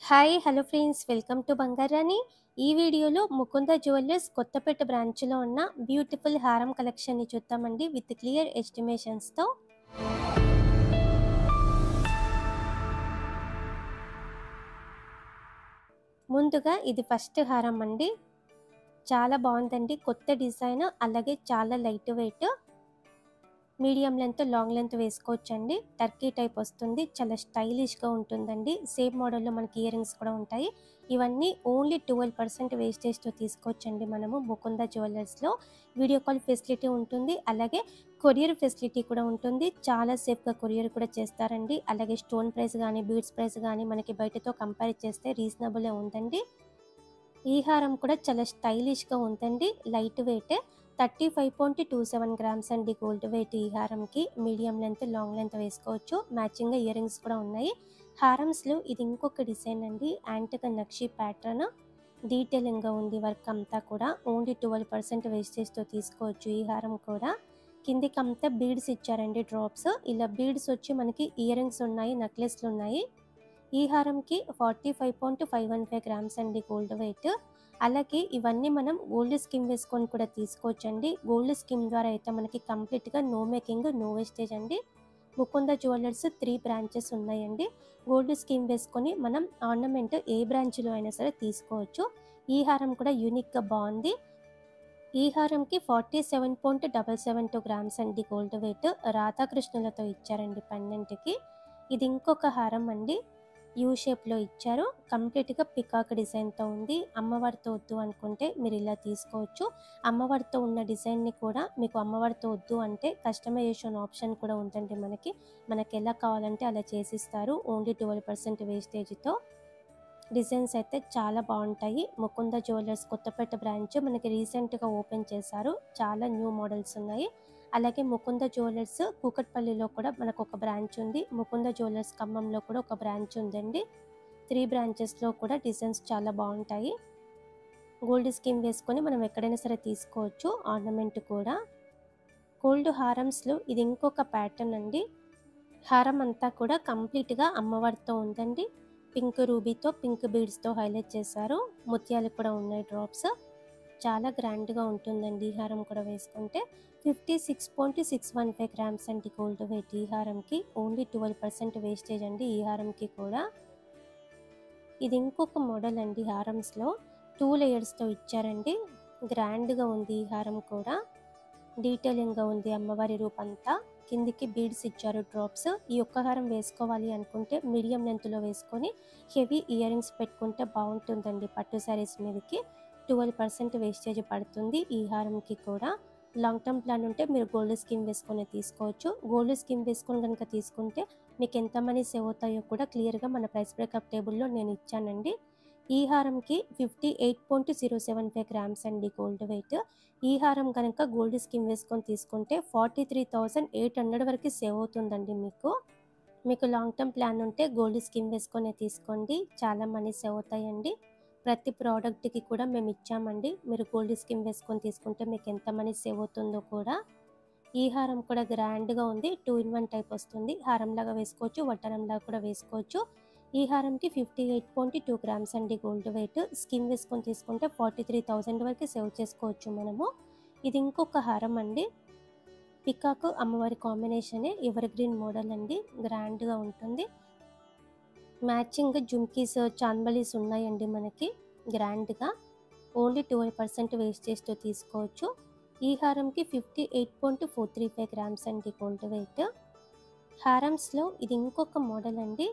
Hi hello friends, welcome to Bangarani. ఈ వీడియోలో Mukunda jewellers Kothapeta బ్రాంచ్లో ఉన్న బ్యూటిఫుల్ హారం కలెక్షన్ని చూద్దామండి విత్ క్లియర్ ఎస్టిమేషన్స్తో. ముందుగా ఇది ఫస్ట్ హారం అండి. చాలా బాగుందండి, కొత్త డిజైన్, అలాగే చాలా light weight, medium length long length వేసుకోవచ్చండి. టర్కీ టైప్ వస్తుంది, చాలా స్టైలిష్గా ఉంటుందండి. సేమ్ మోడల్లో మనకి ఇయర్ రింగ్స్ కూడా ఉంటాయి. ఇవన్నీ ఓన్లీ 12% వేస్టేజ్తో తీసుకోవచ్చండి మనము ముకుంద జ్యువెలర్స్లో. వీడియో కాల్ ఫెసిలిటీ ఉంటుంది, అలాగే కొరియర్ ఫెసిలిటీ కూడా ఉంటుంది. చాలా సేఫ్గా కొరియర్ కూడా చేస్తారండి. అలాగే స్టోన్ ప్రైస్ కానీ బీడ్స్ ప్రైస్ కానీ మనకి బయటతో కంపేర్ చేస్తే రీజనబులే ఉందండి. ఈ హారం కూడా చాలా స్టైలిష్గా ఉందండి, లైట్ వెయిట్, 35.27 గ్రామ్స్ అండి గోల్డ్ వెయిట్. ఈ హారంకి మీడియం లెంత్ లాంగ్ లెంత్ వేసుకోవచ్చు. మ్యాచింగ్గా ఇయర్ రింగ్స్ కూడా ఉన్నాయి. హారమ్స్లో ఇది ఇంకొక డిజైన్ అండి, యాంటిక్ నక్షి ప్యాటర్న్, డీటెయిలింగ్గా ఉంది వర్క్ అంతా కూడా. ఓన్లీ 12% వేస్టేజ్తో తీసుకోవచ్చు ఈ హారం కూడా. కిందికి అంతా బీడ్స్ ఇచ్చారండి, డ్రాప్స్. ఇలా బీడ్స్ వచ్చి మనకి ఇయర్ రింగ్స్ ఉన్నాయి, నెక్లెస్లు ఉన్నాయి. ఈ హారంకి 45.515 గ్రామ్స్ అండి గోల్డ్ వెయిట్. అలాగే ఇవన్నీ మనం గోల్డ్ స్కీమ్ వేసుకొని కూడా తీసుకోవచ్చండి. గోల్డ్ స్కీమ్ ద్వారా అయితే మనకి కంప్లీట్గా నో మేకింగ్, నో వేస్టేజ్ అండి. ముకుంద జ్యువెలర్స్ 3 బ్రాంచెస్ ఉన్నాయండి. గోల్డ్ స్కీమ్ వేసుకొని మనం ఆర్నమెంట్ ఏ బ్రాంచ్లో అయినా సరే తీసుకోవచ్చు. ఈ హారం కూడా యూనిక్గా బాగుంది. ఈ హారంకి 47.772 గ్రామ్స్ అండి గోల్డ్ వెయిట్. రాధాకృష్ణులతో ఇచ్చారండి పెండెంట్కి. ఇది ఇంకొక హారం అండి, యూ షేప్లో ఇచ్చారు. కంప్లీట్గా పికాక్ డిజైన్తో ఉంది. అమ్మవారితో వద్దు అనుకుంటే మీరు ఇలా తీసుకోవచ్చు. అమ్మవారితో ఉన్న డిజైన్ని కూడా మీకు అమ్మవారితో వద్దు అంటే కస్టమైజేషన్ ఆప్షన్ కూడా ఉందండి. మనకి ఎలా కావాలంటే అలా చేసిస్తారు, ఓన్లీ 12% వేస్టేజ్తో. డిజైన్స్ అయితే చాలా బాగుంటాయి. ముకుంద జ్యువెలర్స్ కొత్తపేట బ్రాంచ్ మనకి రీసెంట్గా ఓపెన్ చేశారు. చాలా న్యూ మోడల్స్ ఉన్నాయి. అలాగే ముకుంద జ్యువెలర్స్ కూకట్పల్లిలో కూడా మనకు ఒక బ్రాంచ్ ఉంది. ముకుంద జ్యువెలర్స్ ఖమ్మంలో కూడా ఒక బ్రాంచ్ ఉందండి. 3 బ్రాంచెస్లో కూడా డిజైన్స్ చాలా బాగుంటాయి. గోల్డ్ స్కీమ్ వేసుకొని మనం ఎక్కడైనా సరే తీసుకోవచ్చు. ఆర్నమెంట్ కూడా గోల్డ్ హారమ్స్లో ఇది ఇంకొక ప్యాటర్న్ అండి. హారం అంతా కూడా కంప్లీట్గా అమ్మవారితో ఉందండి. పింక్ రూబీతో, పింక్ బీడ్స్తో హైలైట్ చేశారు. ముత్యాలు కూడా ఉన్నాయి, డ్రాప్స్. చాలా గ్రాండ్గా ఉంటుందండి ఈ హారం కూడా వేసుకుంటే. 56.615 గ్రామ్స్ అండి గోల్డ్ వెయిట్ ఈ హారంకి. ఓన్లీ 12% వేస్టేజ్ అండి ఈ హారంకి కూడా. ఇది ఇంకొక మోడల్ అండి, హారమ్స్లో 2 లేయర్స్తో ఇచ్చారండి. గ్రాండ్గా ఉంది ఈ హారం కూడా. డీటెయిలింగ్గా ఉంది అమ్మవారి రూపంతా. కిందికి బీడ్స్ ఇచ్చారు, డ్రాప్స్. ఈ ఒక్క హారం వేసుకోవాలి అనుకుంటే మీడియం లెంత్లో వేసుకొని హెవీ ఇయర్ రింగ్స్ పెట్టుకుంటే బాగుంటుందండి పట్టు శారీస్ మీదకి. 12% వేస్టేజ్ పడుతుంది ఈ హారంకి కూడా. లాంగ్ టర్మ్ ప్లాన్ ఉంటే మీరు గోల్డ్ స్కీమ్ వేసుకొని తీసుకోవచ్చు. గోల్డ్ స్కీమ్ వేసుకొని కనుక తీసుకుంటే మీకు ఎంత మనీ సేవ్ అవుతాయో కూడా క్లియర్గా మన ప్రైస్ బ్రేకప్ టేబుల్లో నేను ఇచ్చానండి. ఈ హారంకి 58.075 గ్రామ్స్ అండి గోల్డ్ వెయిట్. ఈ హారం కనుక గోల్డ్ స్కీమ్ వేసుకొని తీసుకుంటే 43,800 వరకు సేవ్ అవుతుందండి మీకు లాంగ్ టర్మ్ ప్లాన్ ఉంటే గోల్డ్ స్కీమ్ వేసుకొని తీసుకోండి, చాలా మనీ సేవ్ అవుతాయండి. ప్రతి ప్రోడక్ట్కి కూడా మేము ఇచ్చామండి. మీరు గోల్డ్ స్కీమ్ వేసుకొని తీసుకుంటే మీకు ఎంత మనీ సేవ్ అవుతుందో కూడా. ఈ హారం కూడా గ్రాండ్గా ఉంది, 2-in-1 టైప్ వస్తుంది. హారంలాగా వేసుకోవచ్చు, వడ్డానంలాగా కూడా వేసుకోవచ్చు. ఈ హారంకి 58.2 గ్రామ్స్ అండి గోల్డ్ వెయిట్. స్కీమ్ వేసుకొని తీసుకుంటే 43,000 వరకు సేవ్ చేసుకోవచ్చు మనము. ఇది ఇంకొక హారం అండి, పికాక్ అమ్మవారి కాంబినేషనే, ఎవర్ గ్రీన్ మోడల్ అండి, గ్రాండ్గా ఉంటుంది. మ్యాచింగ్ జుమ్కీస్, చాన్బలీస్ ఉన్నాయండి మనకి గ్రాండ్గా. ఓన్లీ 12% వేస్టేజ్తో తీసుకోవచ్చు. ఈ హారంకి 58.435 గ్రామ్స్ అండి గోల్డ్ వెయిట్. హారమ్స్లో ఇది ఇంకొక మోడల్ అండి,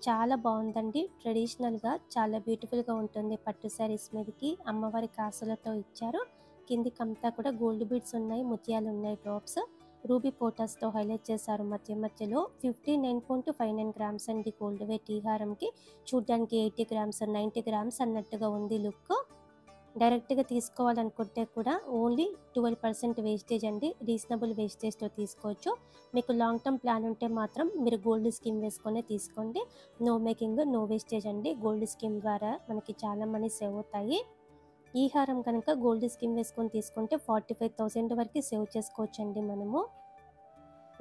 చాలా బాగుందండి. ట్రెడిషనల్గా చాలా బ్యూటిఫుల్గా ఉంటుంది. పట్టు శారీస్ మీదకి అమ్మవారి కాసులతో ఇచ్చారు. కిందికంతా కూడా గోల్డ్ బీడ్స్ ఉన్నాయి, ముత్యాలు ఉన్నాయి, డ్రాప్స్. రూబీ పోటాస్తో హైలైట్ చేశారు మధ్యలో. 59.59 గ్రామ్స్ అండి గోల్డ్ వెయిట్ ఈ హారంకి. చూడ్డానికి 80 గ్రామ్స్ 90 గ్రామ్స్ అన్నట్టుగా ఉంది లుక్. డైరెక్ట్గా తీసుకోవాలనుకుంటే కూడా ఓన్లీ 12% వేస్టేజ్ అండి, రీజనబుల్ వేస్టేజ్తో తీసుకోవచ్చు. మీకు లాంగ్ టర్మ్ ప్లాన్ ఉంటే మాత్రం మీరు గోల్డ్ స్కీమ్ వేసుకొని తీసుకోండి. నో మేకింగ్, నో వేస్టేజ్ అండి. గోల్డ్ స్కీమ్ ద్వారా మనకి చాలా మనీ సేవ్ అవుతాయి. ఈ హారం కనుక గోల్డ్ స్కీమ్ వేసుకొని తీసుకుంటే 45,000 వరకు సేవ్ చేసుకోవచ్చండి మనము.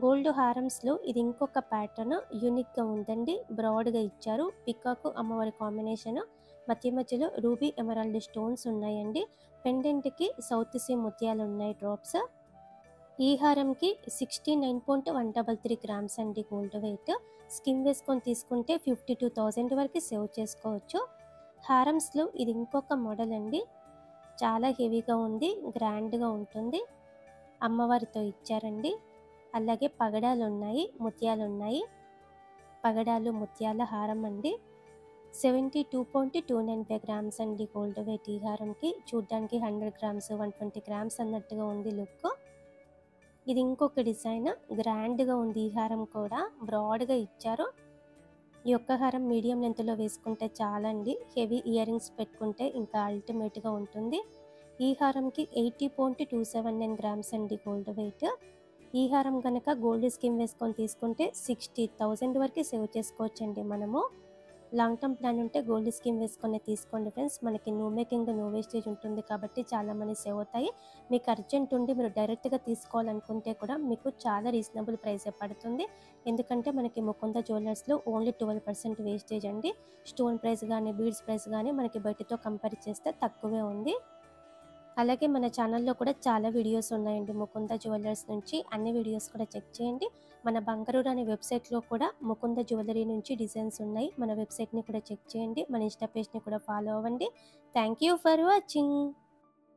గోల్డ్ హారమ్స్లో ఇది ఇంకొక ప్యాటర్న్ యూనిక్గా ఉందండి. బ్రాడ్గా ఇచ్చారు. పికాకు అమ్మవారి కాంబినేషన్, మధ్య మధ్యలో రూబీ ఎమరాల్డ్ స్టోన్స్ ఉన్నాయండి. పెండెంట్కి సౌత్ సీ ముత్యాలు ఉన్నాయి డ్రాప్స్. ఈ హారంకి 69.133 గ్రామ్స్ అండి గోల్డ్ వెయిట్. స్కిన్ వేసుకొని తీసుకుంటే 52,000 వరకు సేవ్ చేసుకోవచ్చు. హారమ్స్లో ఇది ఇంకొక మోడల్ అండి. చాలా హెవీగా ఉంది, గ్రాండ్గా ఉంటుంది. అమ్మవారితో ఇచ్చారండి. అలాగే పగడాలు ఉన్నాయి, ముత్యాలు ఉన్నాయి. పగడాలు ముత్యాల హారం అండి. 72.295 గ్రామ్స్ అండి గోల్డ్ వెయిట్. ఈ హారంకి చూడ్డానికి 100 గ్రామ్స్ 120 గ్రామ్స్ అన్నట్టుగా ఉంది లుక్. ఇది ఇంకొక డిజైన్, గ్రాండ్గా ఉంది. ఈ హారం కూడా బ్రాడ్గా ఇచ్చారు. ఈ ఒక్క హారం మీడియం లెంత్లో వేసుకుంటే చాలా అండి. హెవీ ఇయర్ రింగ్స్ పెట్టుకుంటే ఇంకా అల్టిమేట్గా ఉంటుంది. ఈ హారంకి 80.279 గ్రామ్స్ అండి గోల్డ్ వెయిట్. ఈ హారం కనుక గోల్డ్ స్కీమ్ వేసుకొని తీసుకుంటే 60,000 వరకు సేవ్ చేసుకోవచ్చండి. మనము లాంగ్ టర్మ్ ప్లాన్ ఉంటే గోల్డ్ స్కీమ్ వేసుకొని తీసుకోండి ఫ్రెండ్స్. మనకి నో మేకింగ్ నో వేస్టేజ్ ఉంటుంది కాబట్టి చాలా మనీ సేవ్ అవుతాయి. మీకు అర్జెంట్ ఉండి మీరు డైరెక్ట్గా తీసుకోవాలనుకుంటే కూడా మీకు చాలా రీజనబుల్ ప్రైసే పడుతుంది. ఎందుకంటే మనకి ముకుంద జ్యువెలర్స్లో ఓన్లీ 12% వేస్టేజ్ అండి. స్టోన్ ప్రైస్ కానీ బీడ్స్ ప్రైస్ కానీ మనకి బయటతో కంపేర్ చేస్తే తక్కువే ఉంది. అలాగే మన ఛానల్లో కూడా చాలా వీడియోస్ ఉన్నాయండి ముకుంద జ్యువెలర్స్ నుంచి. అన్ని వీడియోస్ కూడా చెక్ చేయండి. మన బంగారూరు అనే వెబ్సైట్లో కూడా ముకుంద జ్యువెలరీ నుంచి డిజైన్స్ ఉన్నాయి. మన వెబ్సైట్ని కూడా చెక్ చేయండి. మన ఇన్స్టా పేజ్ని కూడా ఫాలో అవ్వండి. Thank you for watching.